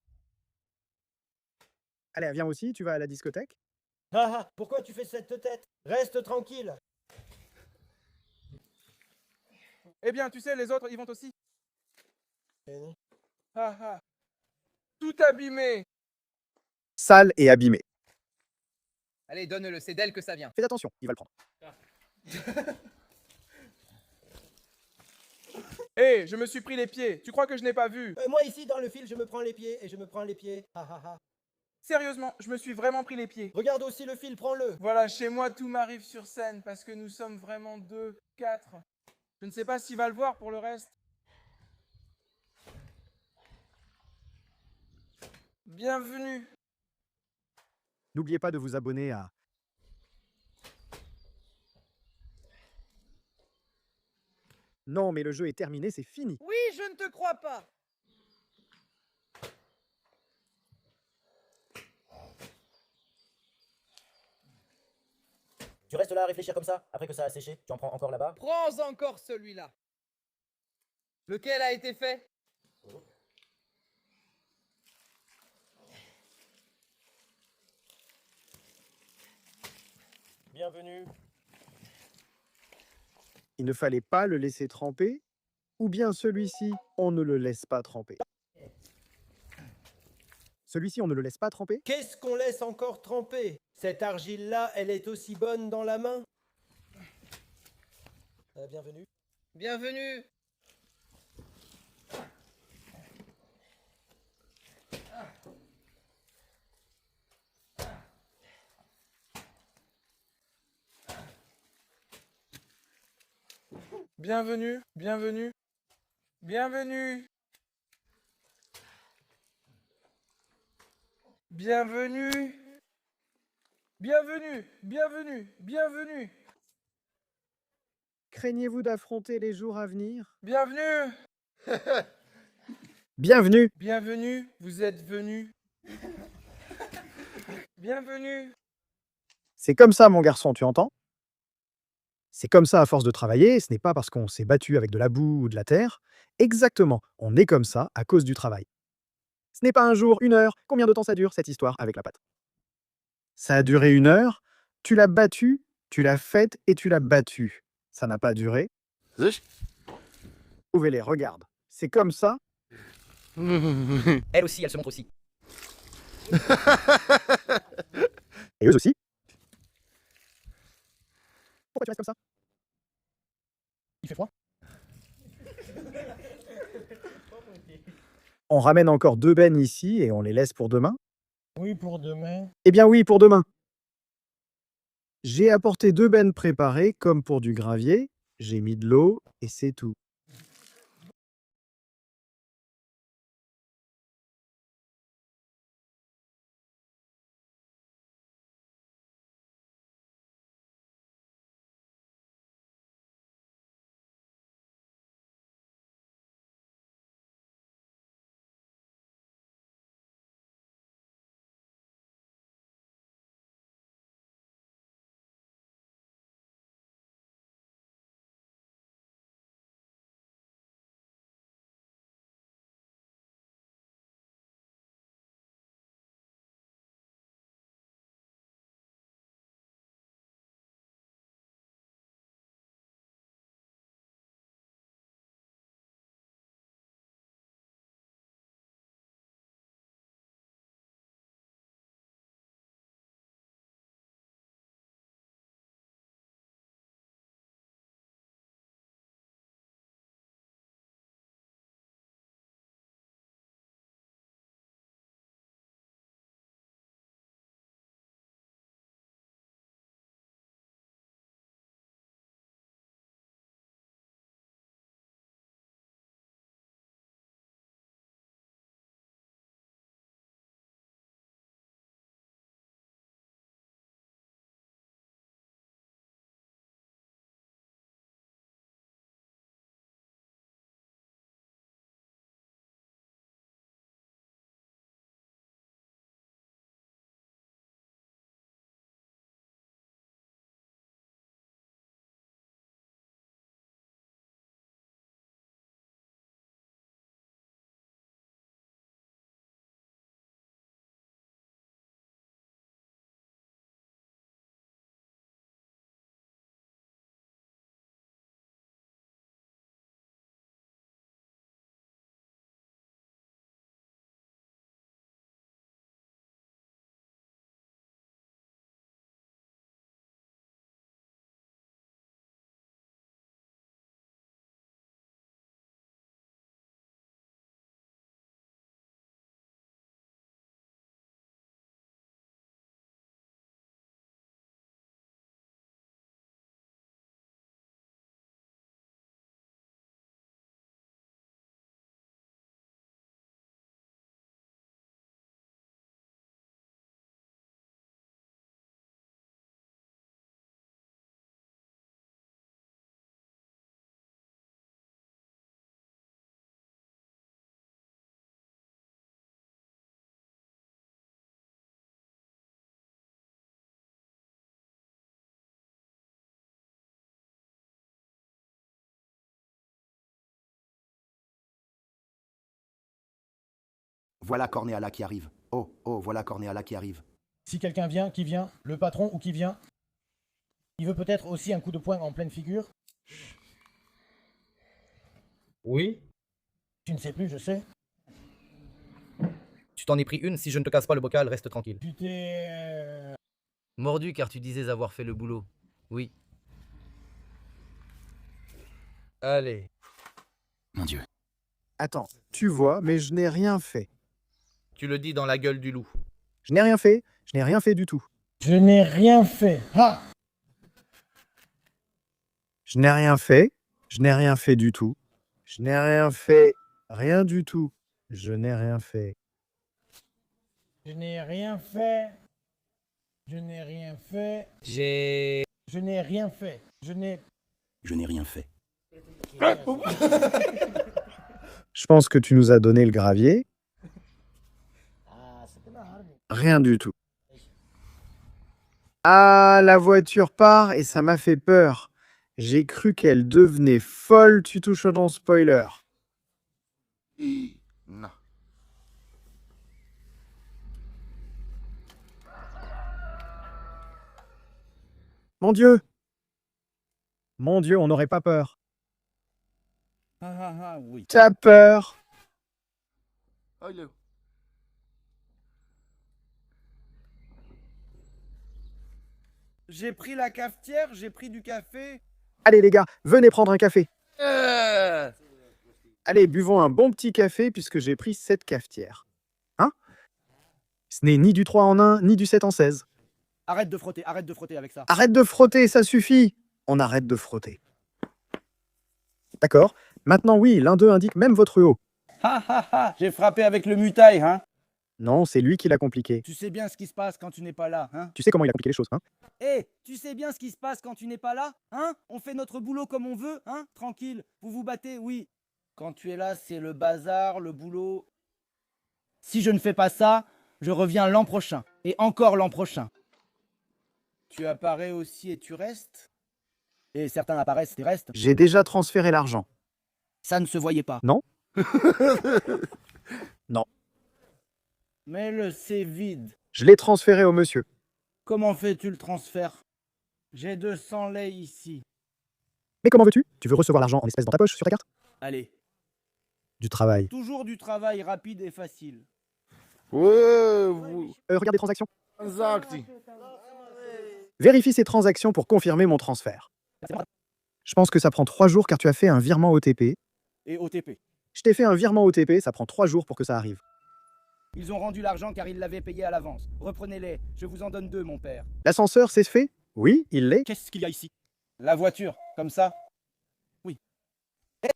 Allez, viens aussi, tu vas à la discothèque. Ah ah, pourquoi tu fais cette tête? Reste tranquille. Eh bien, tu sais, les autres, ils vont aussi. Ah ah. Tout abîmé. Sale et abîmé. Allez, donne-le, c'est d'elle que ça vient. Fais attention, il va le prendre. Hé, je me suis pris les pieds. Tu crois que je n'ai pas vu? Moi ici, dans le fil, je me prends les pieds et je me prends les pieds. Ha ha ha. Sérieusement, je me suis vraiment pris les pieds. Regarde aussi le fil, prends-le. Voilà, chez moi, tout m'arrive sur scène parce que nous sommes vraiment 2, 4. Je ne sais pas s'il va le voir pour le reste. Bienvenue. N'oubliez pas de vous abonner à... Non, mais le jeu est terminé, c'est fini. Oui, je ne te crois pas. Tu restes là à réfléchir comme ça, après que ça a séché, tu en prends encore là-bas. Prends encore celui-là. Lequel a été fait? Bienvenue. Il ne fallait pas le laisser tremper, ou bien celui-ci, on ne le laisse pas tremper. Celui-ci, on ne le laisse pas tremper. Qu'est-ce qu'on laisse encore tremper? Cette argile-là, elle est aussi bonne dans la main. Bienvenue. Bienvenue. Bienvenue, bienvenue, bienvenue. Bienvenue. Bienvenue, bienvenue, bienvenue. Craignez-vous d'affronter les jours à venir? Bienvenue. Bienvenue! Bienvenue, vous êtes venus. Bienvenue. C'est comme ça, mon garçon, tu entends? C'est comme ça à force de travailler, ce n'est pas parce qu'on s'est battu avec de la boue ou de la terre. Exactement, on est comme ça à cause du travail. Ce n'est pas un jour, 1 heure. Combien de temps ça dure, cette histoire avec la pâte? Ça a duré 1 heure, tu l'as battue, tu l'as faite et tu l'as battue. Ça n'a pas duré. Trouvez-les, regarde. C'est comme ça. Elle aussi, elle se montre aussi. Et eux aussi. Pourquoi tu restes comme ça? Il fait froid. On ramène encore 2 bennes ici et on les laisse pour demain? Oui, pour demain. Eh bien oui, pour demain. J'ai apporté 2 bennes préparées comme pour du gravier. J'ai mis de l'eau et c'est tout. Voilà Cornéala qui arrive. Oh, oh, voilà Cornéala qui arrive. Si quelqu'un vient, qui vient? Le patron ou qui vient? Il veut peut-être aussi un coup de poing en pleine figure? Oui. Tu ne sais plus, je sais. Tu t'en es pris une, si je ne te casse pas le bocal, reste tranquille. Tu t'es... Mordu car tu disais avoir fait le boulot. Oui. Allez. Mon Dieu. Attends, tu vois, mais je n'ai rien fait. Tu le dis dans la gueule du loup. Je n'ai rien fait. Je n'ai rien fait du tout. Je n'ai rien fait. Ha! Je n'ai rien fait. Je n'ai rien fait du tout. Je n'ai rien fait. Rien du tout. Je n'ai rien fait. Je n'ai rien fait. Je n'ai rien fait. J'ai... Je n'ai rien fait. Je n'ai... Je n'ai rien fait. Je pense que tu nous as donné le gravier. Rien du tout. Ah, la voiture part et ça m'a fait peur. J'ai cru qu'elle devenait folle, tu touches au non-spoiler. Non. Mon Dieu! Mon Dieu, on n'aurait pas peur. Oui. T'as peur? Oh, il est où? J'ai pris la cafetière, j'ai pris du café. Allez les gars, venez prendre un café. Allez, buvons un bon petit café puisque j'ai pris cette cafetière. Hein? Ce n'est ni du 3 en 1, ni du 7 en 16. Arrête de frotter avec ça. Arrête de frotter, ça suffit. On arrête de frotter. D'accord. Maintenant, oui, l'un d'eux indique même votre haut. Ha ha ha, j'ai frappé avec le mutaille, hein. Non, c'est lui qui l'a compliqué. Tu sais bien ce qui se passe quand tu n'es pas là, hein. Tu sais comment il a compliqué les choses, hein? Eh, tu sais bien ce qui se passe quand tu n'es pas là, hein. On fait notre boulot comme on veut, hein. Tranquille. Vous vous battez, oui. Quand tu es là, c'est le bazar, le boulot. Si je ne fais pas ça, je reviens l'an prochain. Et encore l'an prochain. Tu apparais aussi et tu restes. Et certains apparaissent et restent. J'ai déjà transféré l'argent. Ça ne se voyait pas. Non? Non. Mais le c'est vide. Je l'ai transféré au monsieur. Comment fais-tu le transfert? J'ai 200 laits ici. Mais comment veux-tu? Tu veux recevoir l'argent en espèces dans ta poche sur ta carte? Allez. Du travail. Toujours du travail rapide et facile. Ouais, Regarde les transactions. Exacti. Vérifie ces transactions pour confirmer mon transfert. Je pense que ça prend 3 jours car tu as fait un virement OTP. Et OTP. Je t'ai fait un virement OTP, ça prend 3 jours pour que ça arrive. Ils ont rendu l'argent car ils l'avaient payé à l'avance. Reprenez-les, je vous en donne 2, mon père. L'ascenseur, c'est fait? Oui, il l'est. Qu'est-ce qu'il y a ici? La voiture, comme ça? Oui. Hé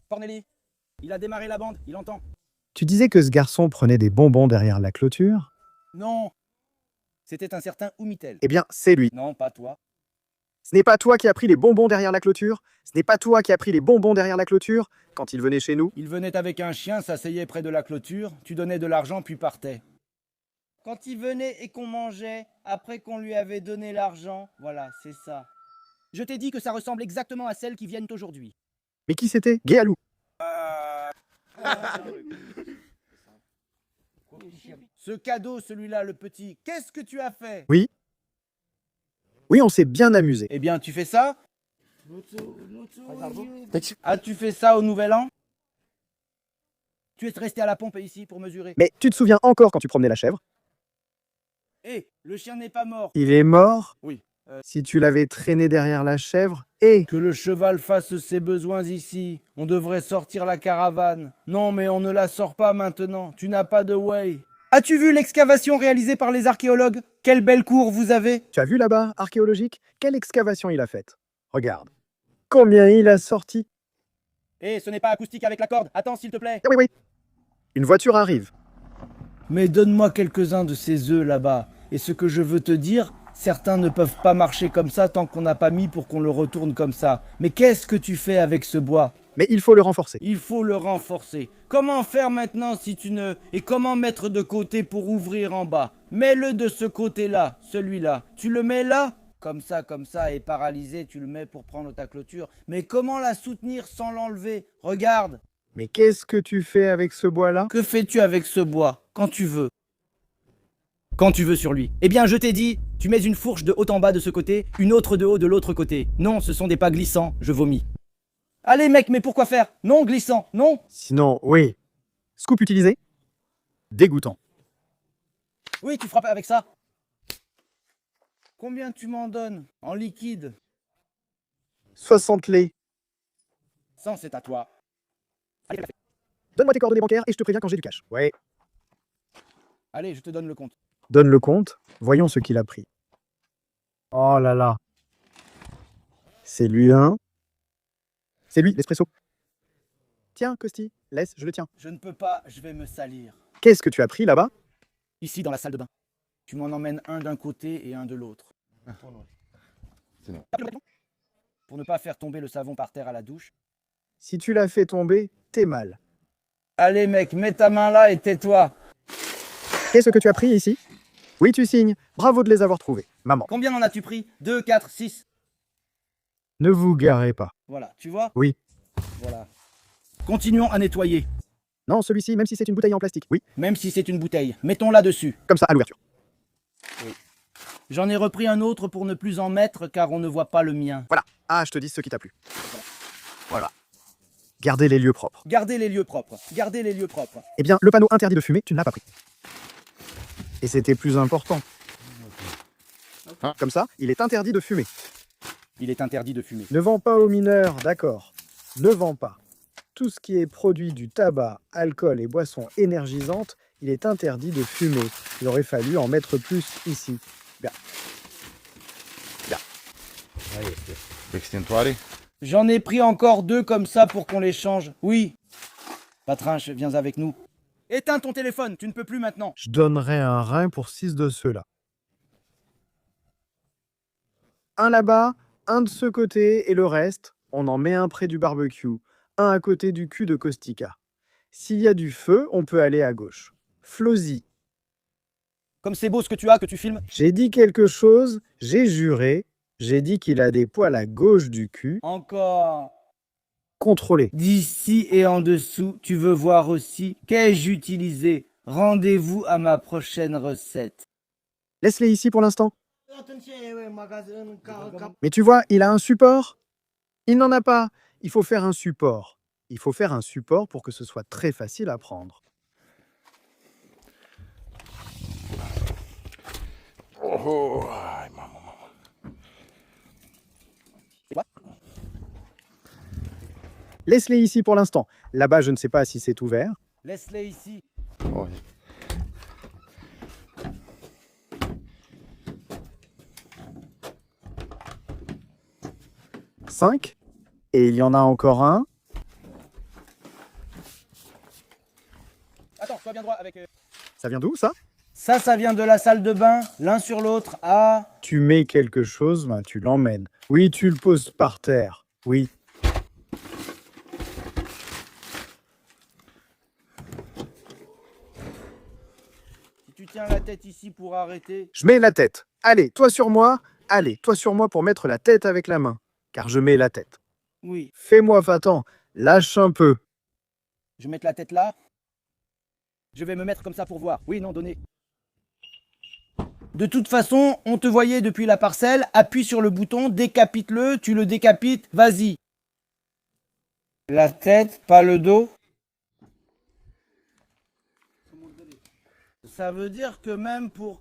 Cornélie, il a démarré la bande, il entend. Tu disais que ce garçon prenait des bonbons derrière la clôture? Non. C'était un certain Oumitel. Eh bien, c'est lui. Non, pas toi. Ce n'est pas toi qui as pris les bonbons derrière la clôture. Ce n'est pas toi qui as pris les bonbons derrière la clôture quand il venait chez nous. Il venait avec un chien, s'asseyait près de la clôture, tu donnais de l'argent puis partait. Quand il venait et qu'on mangeait, après qu'on lui avait donné l'argent, voilà, c'est ça. Je t'ai dit que ça ressemble exactement à celles qui viennent aujourd'hui. Mais qui c'était? Guéalou. Ce cadeau, celui-là, le petit, qu'est-ce que tu as fait? Oui. Oui, on s'est bien amusé. Eh bien, tu fais ça? As-tu fait ça au Nouvel An? Tu es resté à la pompe ici pour mesurer. Mais tu te souviens encore quand tu promenais la chèvre? Eh, le chien n'est pas mort. Il est mort? Oui. Si tu l'avais traîné derrière la chèvre, et... Que le cheval fasse ses besoins ici. On devrait sortir la caravane. Non, mais on ne la sort pas maintenant. Tu n'as pas de way. As-tu vu l'excavation réalisée par les archéologues? Quelle belle cour vous avez! Tu as vu là-bas, archéologique? Quelle excavation il a faite? Regarde. Combien il a sorti? Eh, ce n'est pas acoustique avec la corde. Attends, s'il te plaît. Ah oui, oui. Une voiture arrive. Mais donne-moi quelques-uns de ces œufs là-bas. Et ce que je veux te dire, certains ne peuvent pas marcher comme ça tant qu'on n'a pas mis pour qu'on le retourne comme ça. Mais qu'est-ce que tu fais avec ce bois? Mais il faut le renforcer. Il faut le renforcer. Comment faire maintenant si tu ne... Et comment mettre de côté pour ouvrir en bas? Mets-le de ce côté-là, celui-là. Tu le mets là? Comme ça, et paralysé, tu le mets pour prendre ta clôture. Mais comment la soutenir sans l'enlever? Regarde. Mais qu'est-ce que tu fais avec ce bois-là? Que fais-tu avec ce bois? Quand tu veux. Quand tu veux sur lui. Eh bien, je t'ai dit, tu mets une fourche de haut en bas de ce côté, une autre de haut de l'autre côté. Non, ce sont des pas glissants, je vomis. Allez mec, mais pourquoi faire? Non, glissant, non. Sinon, oui. Scoop utilisé? Dégoûtant. Oui, tu frappes avec ça. Combien tu m'en donnes? En liquide? 60 lait. 100, c'est à toi. Allez, Donne-moi tes coordonnées bancaires et je te préviens quand j'ai du cash. Ouais. allez, je te donne le compte. Donne le compte. Voyons ce qu'il a pris. Oh là là. C'est lui, hein? C'est lui, l'espresso. Tiens, Costi, laisse, je le tiens. Je ne peux pas, je vais me salir. Qu'est-ce que tu as pris là-bas? Ici, dans la salle de bain. Tu m'en emmènes un d'un côté et un de l'autre. C'est bon. Pour ne pas faire tomber le savon par terre à la douche. Si tu l'as fait tomber, t'es mal. Allez mec, mets ta main là et tais-toi. Qu'est-ce que tu as pris ici? Oui, tu signes. Bravo de les avoir trouvés. Maman. Combien en as-tu pris? 2, 4, 6. Ne vous garez pas. Voilà, tu vois? Oui. Voilà. Continuons à nettoyer. Non, celui-ci, même si c'est une bouteille en plastique. Oui. Même si c'est une bouteille. Mettons-la dessus. Comme ça, à l'ouverture. J'en ai repris un autre pour ne plus en mettre car on ne voit pas le mien. Voilà. Ah, je te dis ce qui t'a plu. Voilà. Gardez les lieux propres. Gardez les lieux propres. Gardez les lieux propres. Eh bien, le panneau interdit de fumer, tu ne l'as pas pris. Et c'était plus important. Comme ça, il est interdit de fumer. Il est interdit de fumer. Ne vends pas aux mineurs, d'accord. Ne vends pas. Tout ce qui est produit du tabac, alcool et boissons énergisantes, il est interdit de fumer. Il aurait fallu en mettre plus ici. Bien. Bien. Extintoare. J'en ai pris encore 2 comme ça pour qu'on les change. Oui. Patrinche, viens avec nous. Éteins ton téléphone, tu ne peux plus maintenant. Je donnerais un rein pour 6 de ceux-là. Un là-bas, un de ce côté et le reste, on en met un près du barbecue, un à côté du cul de Kostika. S'il y a du feu, on peut aller à gauche. Flosy. Comme c'est beau ce que tu as, que tu filmes. J'ai dit quelque chose, j'ai juré, j'ai dit qu'il a des poils à gauche du cul. Encore. Contrôlé. D'ici et en dessous, tu veux voir aussi qu'ai-je utilisé. Rendez-vous à ma prochaine recette. Laisse-les ici pour l'instant. Mais tu vois, il a un support. Il n'en a pas. Il faut faire un support. Il faut faire un support pour que ce soit très facile à prendre. Oh, ay, maman. Laisse-les ici pour l'instant. Là-bas, je ne sais pas si c'est ouvert. Laisse-les ici. Oh, 5. Et il y en a encore un. Attends, sois bien droit avec... Ça vient d'où, ça? Ça vient de la salle de bain, l'un sur l'autre. Ah. Tu mets quelque chose, ben, tu l'emmènes. Oui, tu le poses par terre. Oui. Si tu tiens la tête ici pour arrêter. Je mets la tête. Allez, toi sur moi. Allez, toi sur moi pour mettre la tête avec la main. Car je mets la tête. Oui. Fais-moi Fatan. Lâche un peu. Je vais mettre la tête là. Je vais me mettre comme ça pour voir. Oui, non, donnez. De toute façon, on te voyait depuis la parcelle. Appuie sur le bouton, décapite-le, tu le décapites, vas-y. La tête, pas le dos. Ça veut dire que même pour...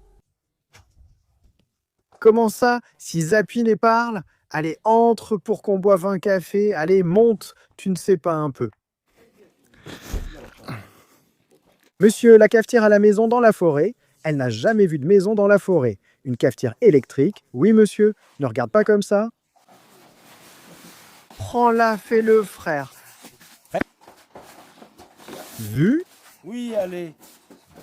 Comment ça? Si Zapiné parle? Allez, entre pour qu'on boive un café. Allez, monte. Tu ne sais pas un peu. Monsieur, la cafetière à la maison dans la forêt. Elle n'a jamais vu de maison dans la forêt. Une cafetière électrique. Oui, monsieur. Ne regarde pas comme ça. Prends-la, fais-le, frère. Vu? Oui, allez.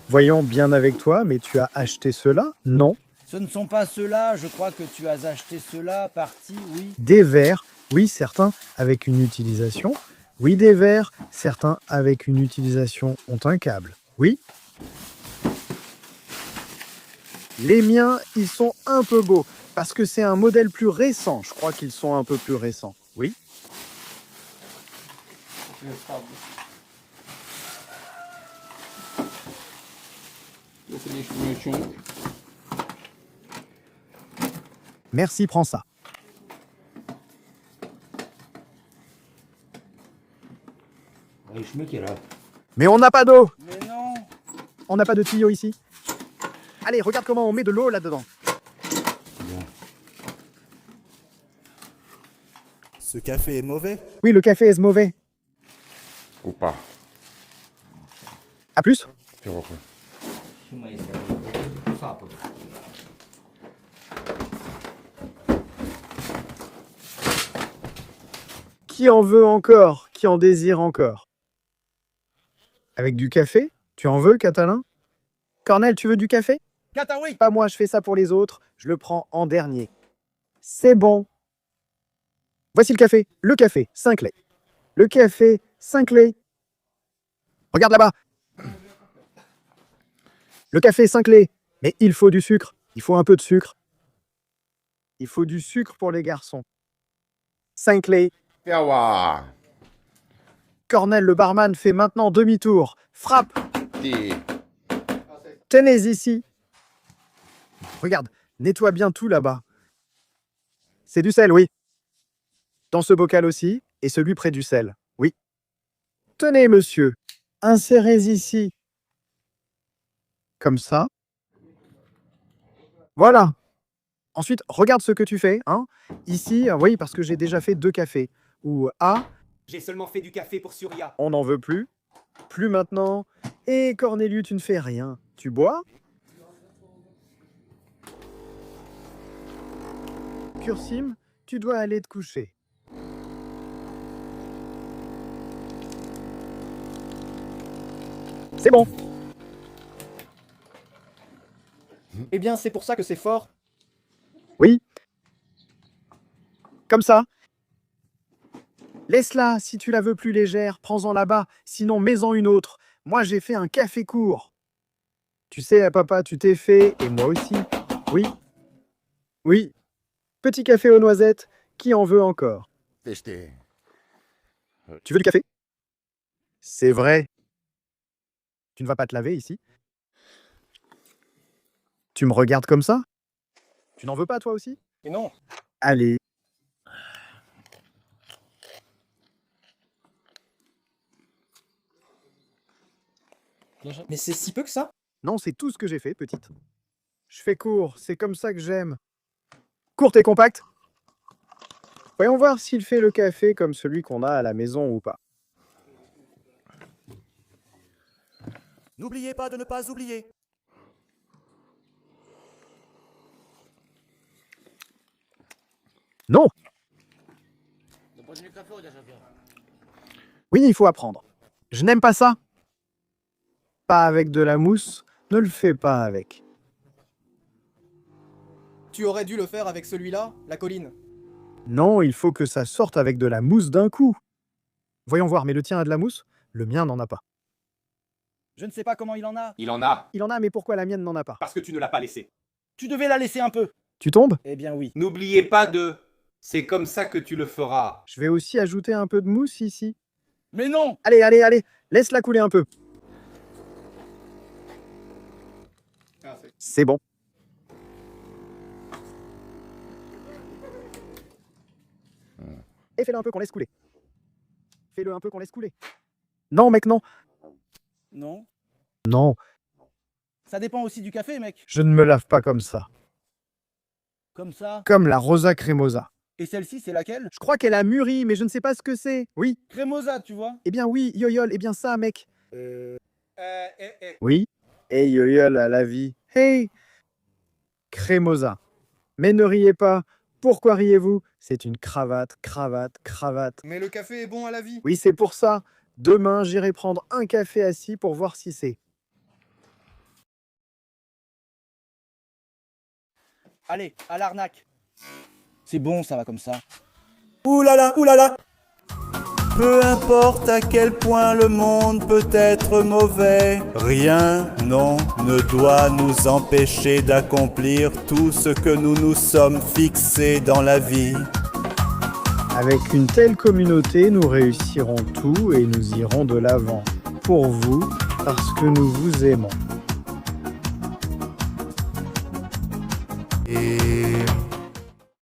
Voyons bien avec toi, mais tu as acheté cela? Non. Ce ne sont pas ceux-là, je crois que tu as acheté ceux-là, parti, oui. Des verres, oui, certains avec une utilisation. Oui, des verres, certains avec une utilisation ont un câble. Oui. Les miens, ils sont un peu beaux, parce que c'est un modèle plus récent. Je crois qu'ils sont un peu plus récents. Oui. Merci, prends ça. Mais on n'a pas d'eau. Mais non. On n'a pas de tuyau ici. Allez, regarde comment on met de l'eau là-dedans. Ce café est mauvais? Oui, le café est mauvais. Ou pas. À plus. Tu reprends. Qui en veut encore? Qui en désire encore? Avec du café? Tu en veux, Catalin? Cornel, tu veux du café? Cata, oui. Pas moi, je fais ça pour les autres. Je le prends en dernier. C'est bon. Voici le café. Le café, 5 laits. Le café, 5 laits. Regarde là-bas. Le café, 5 laits. Mais il faut du sucre. Il faut un peu de sucre. Il faut du sucre pour les garçons. 5 laits. Yawa. Cornel, le barman, fait maintenant demi-tour. Frappe. Ti. Tenez ici. Regarde, nettoie bien tout là-bas. C'est du sel, oui. Dans ce bocal aussi, et celui près du sel, oui. Tenez, monsieur, insérez ici. Comme ça. Voilà. Ensuite, regarde ce que tu fais. Hein. Ici, oui, parce que j'ai déjà fait 2 cafés. Ou A. J'ai seulement fait du café pour Surya. On n'en veut plus. Plus maintenant. Et Cornélius, tu ne fais rien. Tu bois? Cursim, tu dois aller te coucher. C'est bon. Eh bien, c'est pour ça que c'est fort. Oui. Comme ça. Laisse-la, si tu la veux plus légère, prends-en là-bas, sinon mets-en une autre. Moi, j'ai fait un café court. Tu sais, papa, tu t'es fait, et moi aussi. Oui. Oui. Petit café aux noisettes, qui en veut encore? Tester. Tu veux du café? C'est vrai. Tu ne vas pas te laver ici? Tu me regardes comme ça? Tu n'en veux pas, toi aussi? Mais non. Allez. Mais c'est si peu que ça? Non, c'est tout ce que j'ai fait, petite. Je fais court, c'est comme ça que j'aime. Courte et compacte. Voyons voir s'il fait le café comme celui qu'on a à la maison ou pas. N'oubliez pas de ne pas oublier. Non. Oui, il faut apprendre. Je n'aime pas ça. Pas avec de la mousse, ne le fais pas avec. Tu aurais dû le faire avec celui-là, la colline. Non, il faut que ça sorte avec de la mousse d'un coup. Voyons voir, mais le tien a de la mousse? Le mien n'en a pas. Je ne sais pas comment il en a. Il en a, Il en a, mais pourquoi la mienne n'en a pas? parce que tu ne l'as pas laissé. Tu devais la laisser un peu. Tu tombes? Eh bien oui. N'oubliez pas de... C'est comme ça que tu le feras. Je vais aussi ajouter un peu de mousse ici. Mais non. Allez, allez, allez, laisse-la couler un peu. C'est bon. Et fais-le un peu qu'on laisse couler. Fais-le un peu qu'on laisse couler. Non, mec, non. Non. Non, Ça dépend aussi du café, mec. je ne me lave pas comme ça. Comme ça. Comme la Rosa Cremosa. Et celle-ci, c'est laquelle? Je crois qu'elle a mûri, mais je ne sais pas ce que c'est. Oui. Crémosa, tu vois. Eh bien oui, yoyol, eh bien ça, mec. Eh. Oui. Et yoyol à la vie. Hey. Cremosa. Mais ne riez pas. Pourquoi riez-vous? C'est une cravate, cravate, cravate. Mais le café est bon à la vie. Oui, c'est pour ça. Demain, j'irai prendre un café assis pour voir si c'est. Allez, à l'arnaque. C'est bon, ça va comme ça. Ouh là là, ouh là là. Peu importe à quel point le monde peut être mauvais, rien, non, ne doit nous empêcher d'accomplir tout ce que nous nous sommes fixés dans la vie. Avec une telle communauté, nous réussirons tout et nous irons de l'avant. Pour vous, parce que nous vous aimons. Et